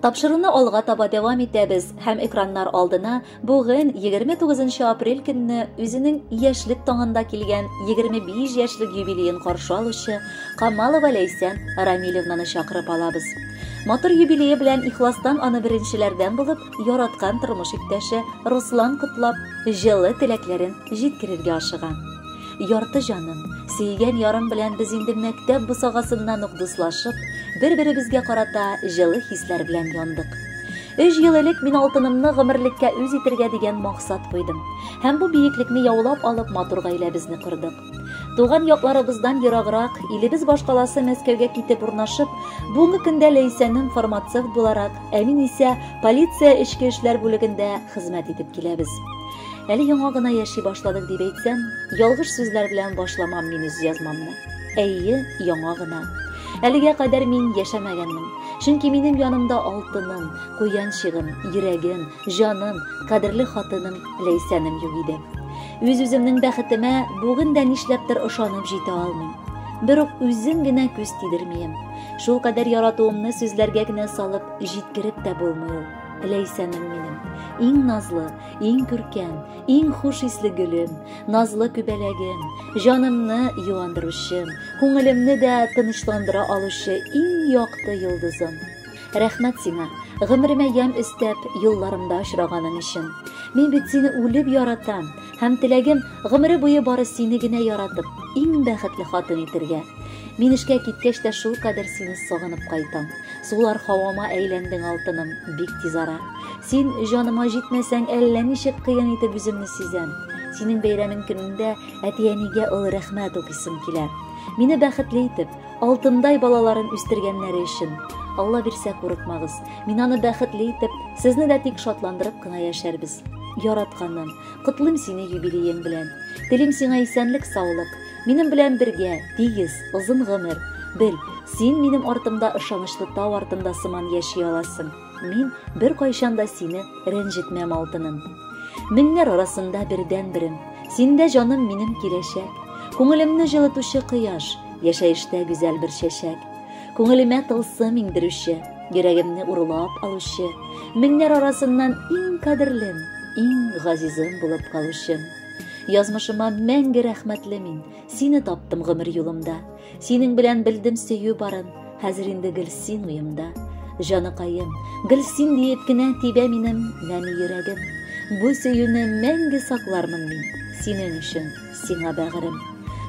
Тапшыруны алга таба дәвам итәбез һәм экраннар алдына бүген 29 апрель көнне үзенең яшьлек таңында килгән 25 яшьлек юбилеен каршы алучы Камалова Ләйсән Рамилевнаны чакырып алабыз. Матур юбилее белән ихластан аны беренчеләрдән булып яраткан тормыш иптәше Руслан котлап, җылы теләкләрен җиткерергә ашыган. Ярты җаным, сөйгән ярым белән без инде мәктәп бусагасыннан ук дуслашып, бер-беребезгә карата җылы хисләр белән яндык. 3 ел элек мин алтынымны гомерлеккә үз итәргә дигән максат куйдым. Һәм бу биеклекне яулап алып матур гаиләбезне кордык. Туган якларыбыздан ераграк, илебез башкаласы Мәскәүгә китеп урнашып, бүгенге көндә Ләйсәнең фармацевт буларак, ә мин исә полиция эчке эшләр бүлегендә хезмәт итеп киләбез. Әле яңа гына яши башладык дип әйтсәм, ялгыш сүзләр белән башламам мин үз язмамны. Әйе, яңа гына. Әлегә кадәр мин яшәмәгәнмен. Чөнки минем янымда алтыным, куянчыгым, йөрәгем, җаным, кадерле хатыным Ләйсәнем юк иде. Үз-үземнең бәхетемә бүген дә нишләптер ышанып җитә алмыйм. Бер үк үзем генә күз тидермим. Шул кадәр яратуымны сүзләргә генә салып җиткереп тә булмый ул. Ләйсәнем минем, иң назлы, иң күркәм, иң хуш исле гөлем, назлы күбәләгем, җанымны юандыручым, күңелемне дә тынычландыра алучы иң якты йолдызым. Рәхмәт сиңа, гомеремә ям өстәп, юлларымда очраганың өчен. Мин бит сине үлеп яратам, һәм теләгем гомере буе бары сине генә яратып, иң бәхетле хатын итәргә. Мин эшкә киткәч тә шул кадәр сине сагынып кайтам. Сулар һавама әйләндең алтыным, бик тиз ара. Син җаныма җитмәсәң, әллә ничек кыен итеп үземне сизәм. Синең бәйрәмең көнендә әтиәнигә ул рәхмәт укыйсым килә. Мине бәхетле итеп, алтындай балаларын үстергәннәре өчен. Алла бирсә курыкмагыз. Мин аны бәхетле итеп, сезне дә тик шатландырып кына яшәрбез. Яратканым, котлыйм сине юбилеең белән. Телим сиңа исәнлек, саулык. Минем белән бергә, тигез, озын гомер. Бел, син минем артымда ышанычлы тау артында сыман яши аласың. Мин бер кайчан да сине рәнҗетмәм алтыным. Меңнәр арасында бердән берем. Синдә җаным минем киләчәк. Күңелемне җылытучы кояш, яшәештә гүзәл бер чәчәк. Күңелемә тылсым иңдерүче, йөрәгемне урлап алучы. Меңнәр арасыннан иң кадерлем, иң газизым булып калучы. Язмышыма мәңге рәхмәтле мин, сине таптым гомер юлымда. Синең белән белдем сөю барын, хәзер инде Гөлсин уемда. Җаныкаем, Гөлсин диеп кенә тибә минем нәни йөрәгем. Бу сөюне мәңге саклармын мин, синең өчен, сиңа бәгырем.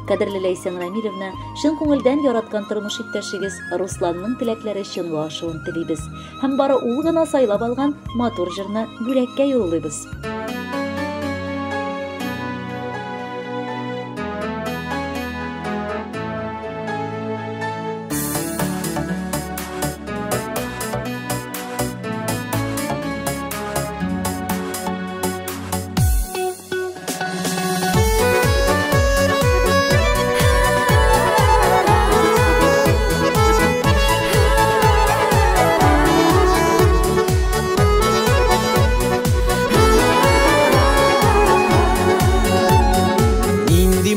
Кадерле Ләйсән Рамилевна, чын күңелдән яраткан тормыш иптәшегез Русланның теләкләре чынлашуын телибез. Һәм бары ул гына сайлап алган матур җырны бүләккә юллыйбыз.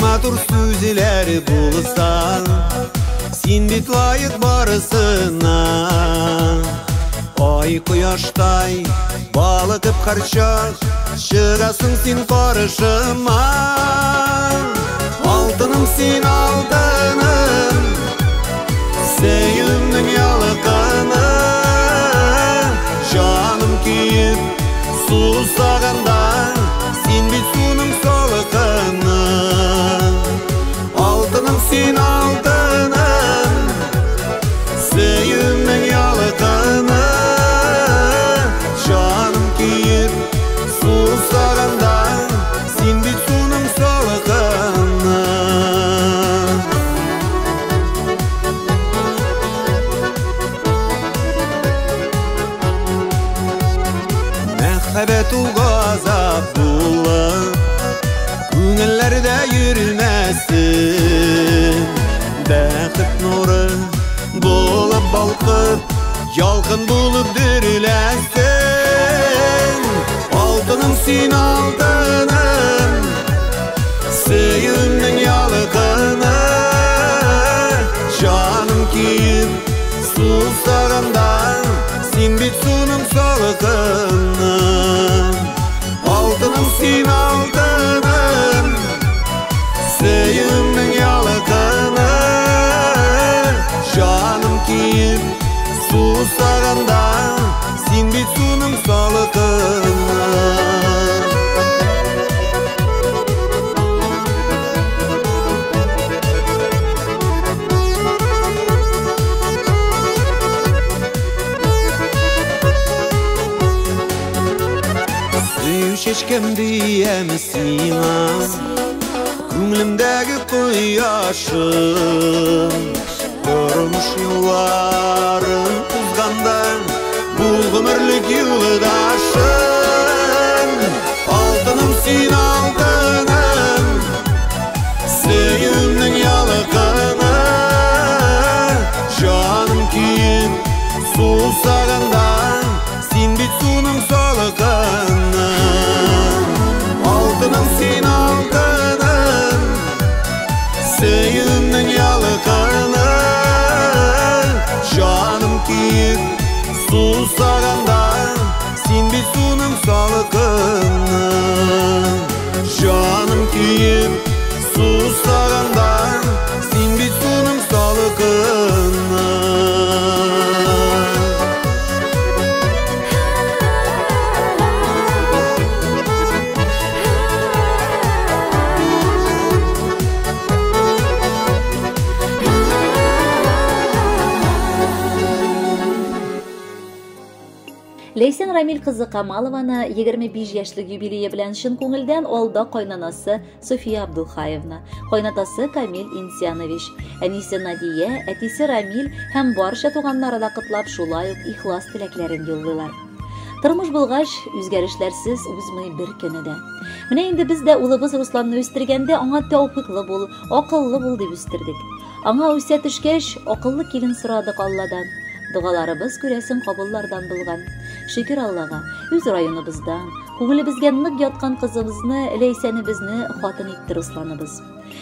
Матур сүзләр булса, син бит лайык барысына. Ай кояштай балкып һәрчак, чыгасың син каршыма. Алтыным син алтыным, сөюмнең ялкыны. Җаным киеп сусаганда, син бит суның салкыны. Син алтыным, сөюмнең ялкыны. Җаным киеп сусаганда, син бит суның салкыны. Мәхәббәт ул газап булып, күңелләрдә йөрмәсен. Бәхет нуры булып балкып, ялкын булып дөрләсен. Алтыным син алтыным, сөюмнең ялкыны. Җаным киеп сусаганда, син бит бит суның салқыны. Шешкем diyem сиңа, күңлемдәге кояшым, тормыш юлларын узганда, бул гомерлек юлдашым. Алтыным син алтыным, сөюмнең ялкыны, жаным киеп сусаганда, син бит суның салкыны. Алтыным син алтыным, сөюмнең ялкыны, жаным киеп сусаганда, син бит суның салкыны. Жаным киеп сусаганда, син бит суның салкыны. Лейсен Рамил кызы Камалованы 25 яшьлек юбилее белән чын күңелдән алда кайнанасы София Абдулхаевна, кайнатасы Камил Инсянович, әнисе Надия, әтисе Рамил һәм барча туганнары да котлап шулай ук ихлас теләкләрен юллыйлар. Тормыш булгач, үзгәрешләрсез узмый бер көне дә. Менә инде без дә улыбыз Русланны үстергәндә аңа тәүфыйклы бул, акыллы бул дип үстердек. Аңа үсә төшкәч, акыллы килен сорадык Алладан. Дугаларыбыз күрәсен кабуллардан булган. Шөкер Аллага, үз районыбыздан, күңелебезгә нык яткан кызыбызны, Ләйсәнебезне хатын итте Русланыбыз.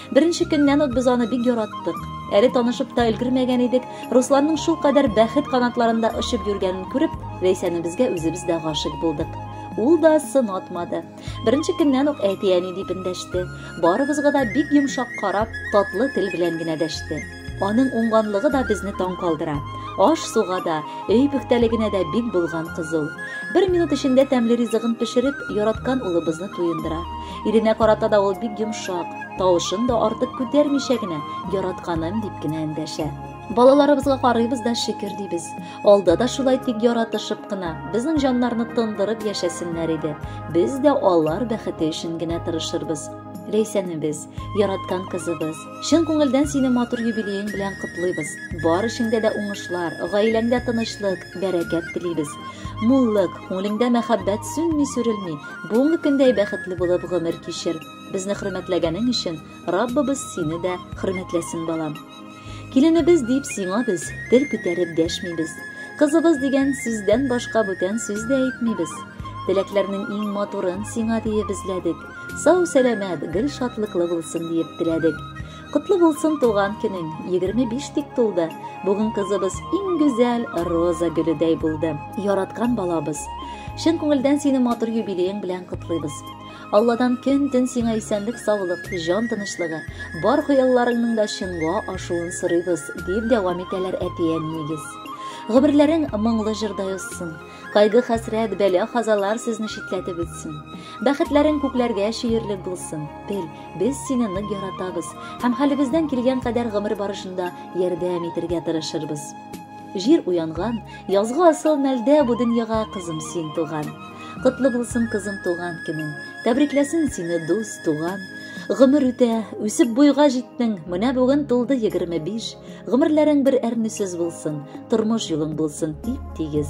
Беренче көннән үк без аны бик яраттык. Әле танышып та өлгермәгән идек. Русланның шул кадәр бәхет канатларында очып йөргәнен күреп, Ләйсәнебезгә үзебез дә гашык булдык. Ул да сынатмады. Беренче көннән үк әти-әни дип эндәште. Барыбызга да бик йомшак карап, татлы тел белән генә дәште. Аның уңганлыгы да безне таң калдыра. Аш суга да, өй пөхтәлегенә дә бик булган кызыл. Бер минут эчендә тәмле ризыгын пешереп, яраткан улыбызны туендыра. Иренә карата да ул бик йомшак, тавышын да артык күтәрмичә генә яратканым дип кенә эндәшә. Балаларыбызга карыйбыз да шөкер дибез. Алда да шулай тик яратышып кына безнең җаннарны тындырып яшәсеннәр иде. Без дә алар бәхете өчен генә тырышырбыз. Ләйсәнебез, яраткан кызыбыз, чын күңелдән сине матур юбилеең белән котлыйбыз. Бар эшеңдә дә уңышлар, гаиләңдә тынычлык, бәрәкәт телибез. Муллык, күңелеңдә мәхәббәт сүнми сүрелми, бүгенге көндә бәхетле булып гомер кичер. Безне хөрмәтләгәнең өчен Раббыбыз сине дә хөрмәтләсен, балам. Киленебез дип сиңа без тел күтәреп дәшмибез. Кызыбыз дигән сүздән башка бүтән сүз дә әйтмибез. Теләкләрнең иң матурын сиңа диеп эзләдек. Сау сәламәт, гел шатлыклы булсын диеп теләдек. Котлы булсын туган көнең, 25 тик тулды. Бүген кызыбыз иң гүзәл роза гөледәй булды. Яраткан балабыз, чын күңелдән сине матур юбилеең белән котлыйбыз. Алладан көн-төн сиңа исәнлек, саулык, җан тынычлыгы, бар хыялларыңның да чынга ашуын сорыйбыз, дип дәвам итәләр әти-әниегез. Гомерләрең моңлы җырдай узсын. Кайгы, хәсрәт, бәла, хазалар сезне шитләтеп үтсен. Бәхетләрең күкләргә шиерлек булсын. Бел, без сине нык яратабыз һәм хәлебездән килгән кадәр гомер барышында ярдәм итәргә тырышырбыз. Җир уянган, язгы асыл мәлдә бу дөньяга кызым син туган. Котлы булсын кызым туган көнең. Тәбрикләсен сине дус туган. Гомер үтә, үсеп буйга җиттең. Менә бүген тулды 25. Гомерләрең бер әрнүсез булсын, тормыш юлың булсын тип-тигез.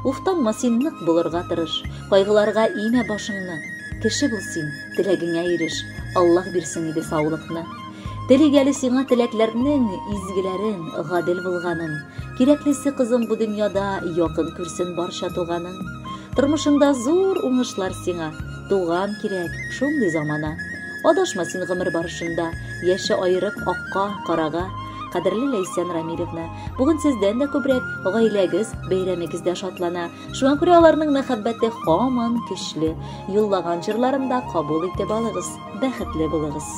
Уфтанма син нык булырга тырыш, кайгыларга имә башыңны. Кеше бул син, теләгеңә иреш, Аллаһ бирсен иде саулыкны. Телегәле сиңа теләкләрнең изгеләрен, гадел булганын. Кирәклесе кызым бу дөньяда якын күрсен барча туганың. Тормышыңда зур уңышлар сиңа, туган кирәк шундый замана. Адашма син гомер барышында, яше айырып акка, карага. Кадерле Ләйсән Рамилевна, бүген сездән дә күбрәк гаиләгез, бәйрәмегездә шатлана. Шуңа күрә аларның мәхәббәте һаман көчле. Юллаган җырларында кабул итеп алыгыз, бәхетле булыгыз.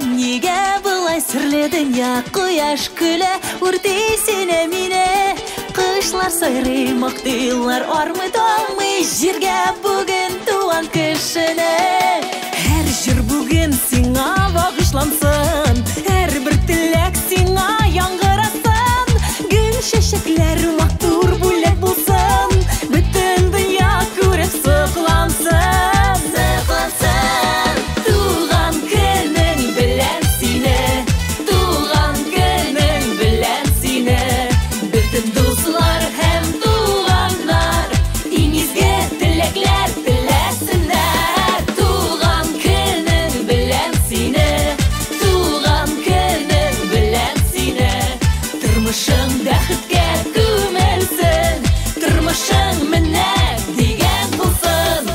Нигә болай серле дөнья кояш көлә үртисенә мине Кышлар сайрый мактыйлар армый-талмый җиргә бүген туган кешене Һәр җир бүген сиңа багышлансын Һәрбер теләк сиңа яңгырасын Гөл чәчәкләр матур бүләк булсын Бөтен дөнья күреп соклансын Туган көнең белән сине Туган көнең белән сине Бөтен дуслар һәм туганнар Иң изге теләкләр теләсеннәр Туган көнең белән сине Туган көнең белән сине Тормышың бәхеткә күмелсен Тормышың менә дигән булсын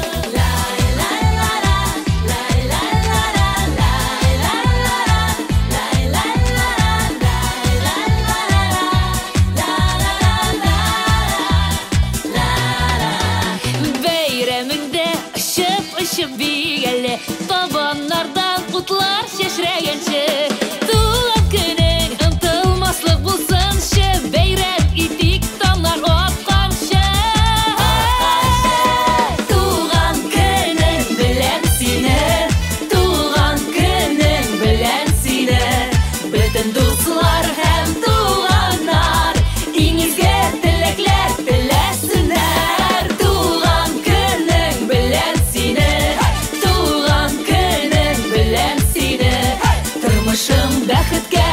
Бәйрәмеңдә очып бигәле Табаннардан кутлар чәчрәгәнче Туган көнең онтылмаслык булсынчы Бәйрәм итик таңнар атканчы Туган көнең белән сине Туган көнең белән сине Бөтен дуслар һәм туганнар Иң изге теләкләр теләсеннәр Туган көнең белән сине Туган көнең белән сине Тормышың бәхеткә